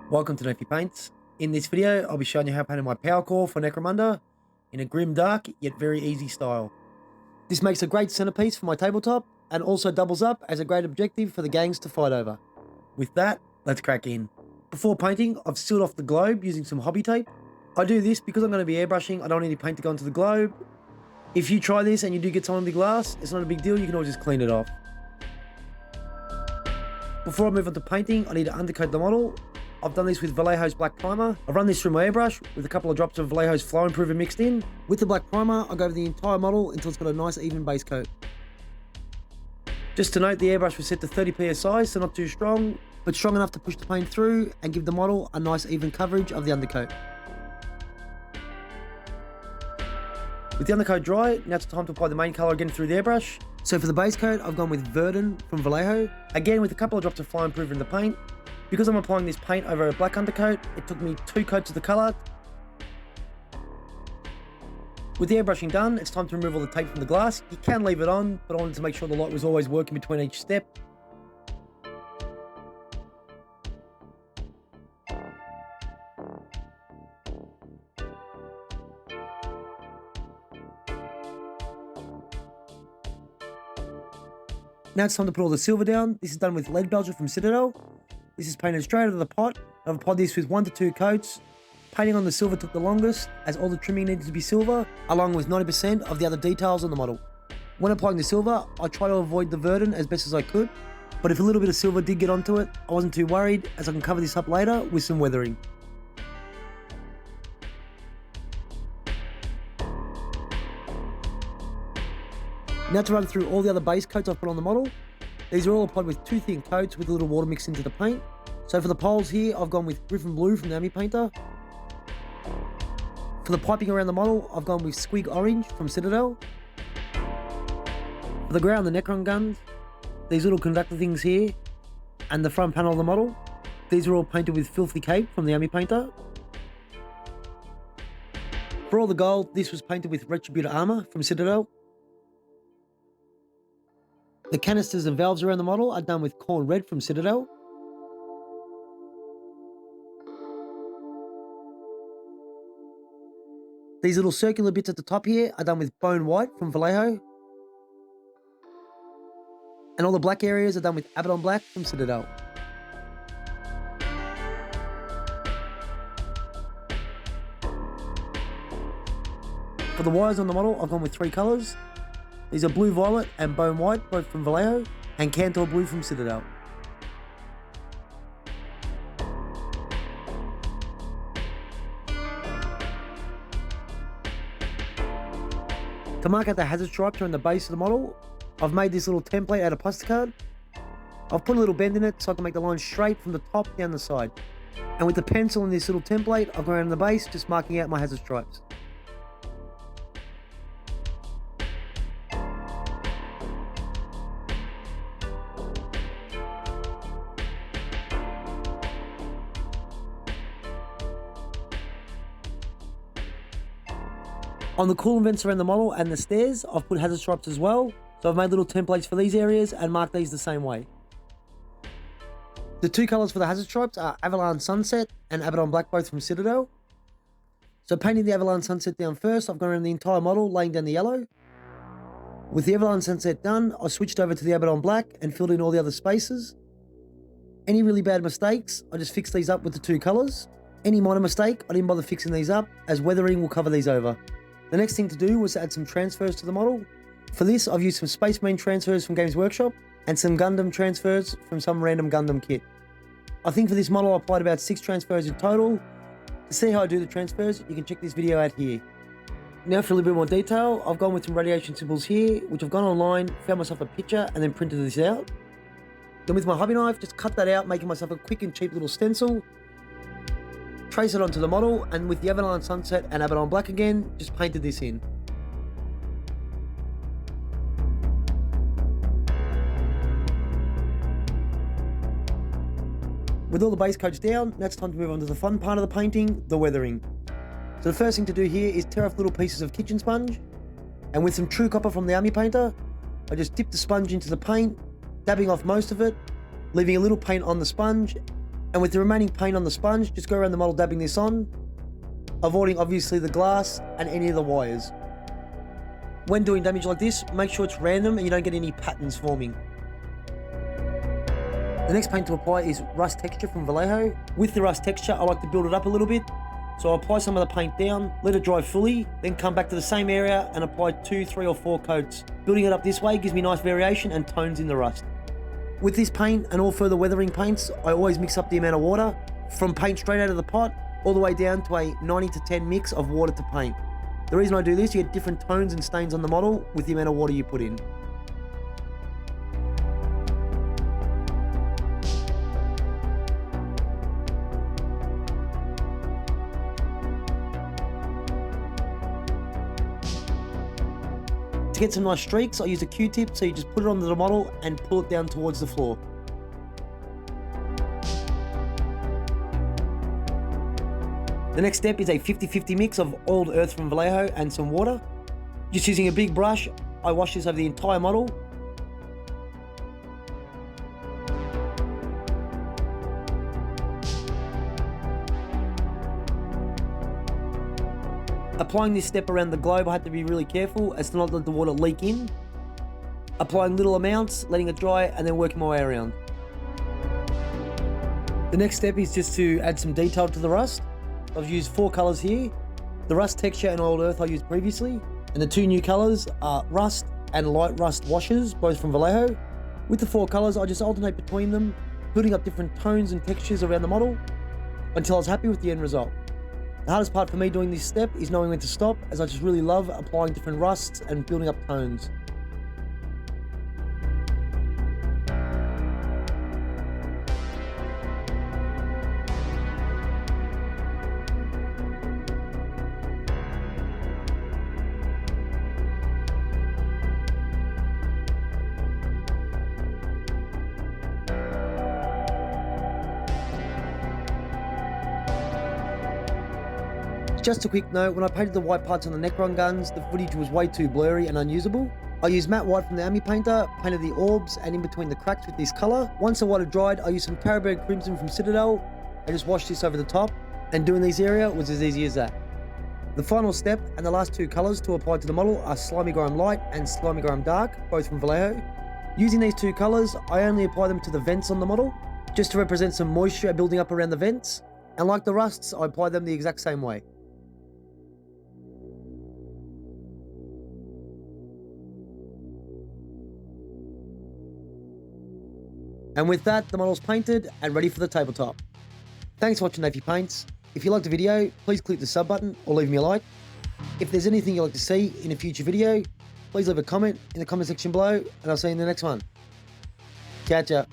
Welcome to Nayfee Paints. In this video, I'll be showing you how to paint my power core for Necromunda in a grim dark yet very easy style. This makes a great centerpiece for my tabletop and also doubles up as a great objective for the gangs to fight over. With that, let's crack in. Before painting, I've sealed off the globe using some hobby tape. I do this because I'm going to be airbrushing. I don't need any paint to go onto the globe. If you try this and you do get some on the glass, it's not a big deal, you can always just clean it off. Before I move on to painting, I need to undercoat the model. I've done this with Vallejo's black primer. I've run this through my airbrush with a couple of drops of Vallejo's flow improver mixed in. With the black primer, I go over the entire model until it's got a nice even base coat. Just to note, the airbrush was set to 30 psi, so not too strong, but strong enough to push the paint through and give the model a nice even coverage of the undercoat. With the undercoat dry, now it's time to apply the main colour again through the airbrush. So for the base coat, I've gone with Verdin from Vallejo, again with a couple of drops of flow improver in the paint. Because I'm applying this paint over a black undercoat, it took me 2 coats of the colour. With the airbrushing done, it's time to remove all the tape from the glass. You can leave it on, but I wanted to make sure the light was always working between each step. Now it's time to put all the silver down. This is done with Leadbelcher from Citadel. This is painted straight out of the pot. I've applied this with 1 to 2 coats. Painting on the silver took the longest, as all the trimming needed to be silver, along with 90% of the other details on the model. When applying the silver, I try to avoid the Verdin as best as I could, but if a little bit of silver did get onto it, I wasn't too worried, as I can cover this up later with some weathering. Now to run through all the other base coats I've put on the model. These are all applied with 2 thin coats with a little water mixed into the paint. So for the poles here, I've gone with Griffon Blue from the Amyu Painter. For the piping around the model, I've gone with Squig Orange from Citadel. For the ground, the Necron guns, these little conductor things here, and the front panel of the model, these are all painted with Filthy Cape from the Amyu Painter. For all the gold, this was painted with Retributor Armor from Citadel. The canisters and valves around the model are done with Khorne Red from Citadel. These little circular bits at the top here are done with Bonewhite from Vallejo. And all the black areas are done with Abbadon Black from Citadel. For the wires on the model, I've gone with 3 colours. These are Blue Violet and Bone White, both from Vallejo, and Kantor Blue from Citadel. To mark out the hazard stripes around the base of the model, I've made this little template out of plasticard. I've put a little bend in it so I can make the line straight from the top down the side. And with the pencil in this little template, I've gone around the base just marking out my hazard stripes. On the coolant vents around the model and the stairs, I've put hazard stripes as well. So I've made little templates for these areas and marked these the same way. The 2 colours for the hazard stripes are Averland Sunset and Abbadon Black, both from Citadel. So painting the Averland Sunset down first, I've gone around the entire model, laying down the yellow. With the Averland Sunset done, I switched over to the Abbadon Black and filled in all the other spaces. Any really bad mistakes, I just fixed these up with the 2 colours. Any minor mistake, I didn't bother fixing these up, as weathering will cover these over. The next thing to do was to add some transfers to the model. For this, I've used some Space Marine transfers from Games Workshop and some Gundam transfers from some random Gundam kit. I think for this model I applied about 6 transfers in total. To see how I do the transfers, you can check this video out here. Now for a little bit more detail, I've gone with some radiation symbols here, which I've gone online, found myself a picture and then printed this out. Then with my hobby knife, just cut that out, making myself a quick and cheap little stencil. Trace it onto the model, and with the Averland Sunset and Abbadon Black again, just painted this in. With all the base coats down, now it's time to move on to the fun part of the painting, the weathering. So the first thing to do here is tear off little pieces of kitchen sponge, and with some true copper from the Amyu Painter, I just dip the sponge into the paint, dabbing off most of it, leaving a little paint on the sponge, and And with the remaining paint on the sponge, just go around the model dabbing this on, avoiding obviously the glass and any of the wires. When doing damage like this, make sure it's random and you don't get any patterns forming. The next paint to apply is Rust Texture from Vallejo. With the Rust Texture, I like to build it up a little bit. So I'll apply some of the paint down, let it dry fully, then come back to the same area and apply 2, 3 or 4 coats. Building it up this way gives me nice variation and tones in the rust. With this paint and all further weathering paints, I always mix up the amount of water, from paint straight out of the pot, all the way down to a 90-10 mix of water to paint. The reason I do this, you get different tones and stains on the model with the amount of water you put in. To get some nice streaks, I use a Q-tip, so you just put it onto the model and pull it down towards the floor. The next step is a 50-50 mix of oiled earth from Vallejo and some water. Just using a big brush, I wash this over the entire model. Applying this step around the globe, I had to be really careful as to not let the water leak in. Applying little amounts, letting it dry, and then working my way around. The next step is just to add some detail to the rust. I've used 4 colours here. The Rust Texture and Oiled Earth I used previously. And the 2 new colours are Rust and Light Rust Washes, both from Vallejo. With the 4 colours, I just alternate between them, building up different tones and textures around the model until I was happy with the end result. The hardest part for me doing this step is knowing when to stop, as I just really love applying different rusts and building up tones. Just a quick note, when I painted the white parts on the Necron guns, the footage was way too blurry and unusable. I used matte white from the Amyu painter, painted the orbs and in between the cracks with this colour. Once the white had dried, I used some Carroburg Crimson from Citadel and just washed this over the top, and doing these area was as easy as that. The final step and the last 2 colours to apply to the model are Slimy Grime Light and Slimy Grime Dark, both from Vallejo. Using these 2 colours, I only apply them to the vents on the model, just to represent some moisture building up around the vents, and like the rusts, I apply them the exact same way. And with that, the model's painted and ready for the tabletop. Thanks for watching Nayfee Paints. If you liked the video, please click the sub button or leave me a like. If there's anything you'd like to see in a future video, please leave a comment in the comment section below, and I'll see you in the next one. Catch ya.